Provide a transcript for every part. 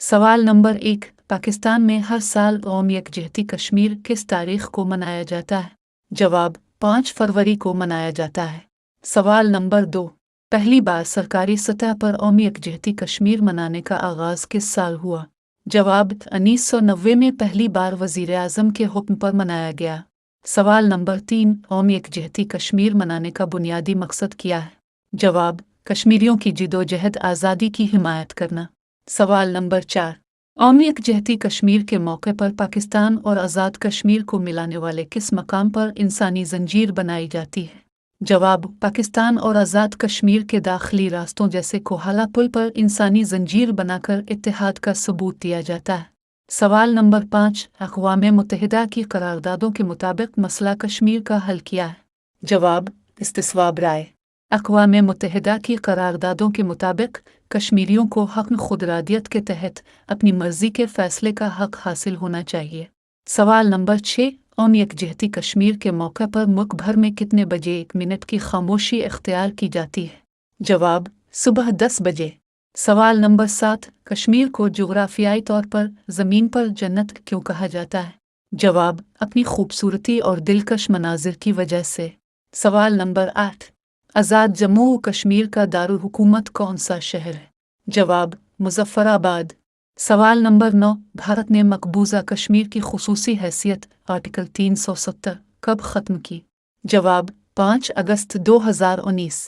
सवाल नंबर 1, पाकिस्तान में हर साल कौमी यकजहती कश्मीर किस तारीख को मनाया जाता है? जवाब 5 फरवरी को मनाया जाता है। सवाल नंबर 2, पहली बार सरकारी सतह पर कौमी यकजहती कश्मीर मनाने का आगाज़ किस साल हुआ? जवाब 1990 में पहली बार वज़ीर आज़म के हुक्म पर मनाया गया। सवाल नंबर 3, कौमी यकजहती कश्मीर मनाने का बुनियादी मकसद क्या है? जवाब कश्मीरियों की जिदोजहद आज़ादी की हिमायत करना। सवाल नंबर 4, कौमी यकजहती कश्मीर के मौके पर पाकिस्तान और आज़ाद कश्मीर को मिलाने वाले किस मकाम पर इंसानी जंजीर बनाई जाती है? जवाब पाकिस्तान और आज़ाद कश्मीर के दाखिली रास्तों जैसे कोहाला पुल पर इंसानी जंजीर बनाकर इत्तेहाद का सबूत दिया जाता है। सवाल नंबर 5, अक़वाम मुत्तहिदा की करारदादों के मुताबिक मसला कश्मीर का हल क्या है? जवाब इस्तिस्वाब राय। अक़वाम मुत्तहिदा की करारदादों के मुताबिक कश्मीरियों को हक़ खुदरादियत के तहत अपनी मर्ज़ी के फ़ैसले का हक़ हासिल होना चाहिए। सवाल नंबर 6, कौमी यकजहती कश्मीर के मौके पर मुल्क भर में कितने बजे 1 मिनट की खामोशी इख्तियार की जाती है? जवाब सुबह 10 बजे। सवाल नंबर 7, कश्मीर को जुग़राफ़ियाई तौर पर ज़मीन पर जन्नत क्यों कहा जाता है? जवाब अपनी खूबसूरती और दिलकश मनाजिर की वजह से। सवाल नंबर 8, आज़ाद जम्मू व कश्मीर का दारुल हुकूमत कौन सा शहर है? जवाब मुज़फ़्फ़राबाद। सवाल नंबर 9, भारत ने मकबूजा कश्मीर की खुसूसी हैसियत आर्टिकल 370 कब ख़त्म की? जवाब 5 अगस्त 2019।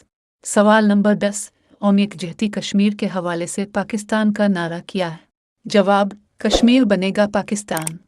सवाल नंबर 10, कौमी यकजहती कश्मीर के हवाले से पाकिस्तान का नारा क्या है? जवाब कश्मीर बनेगा पाकिस्तान।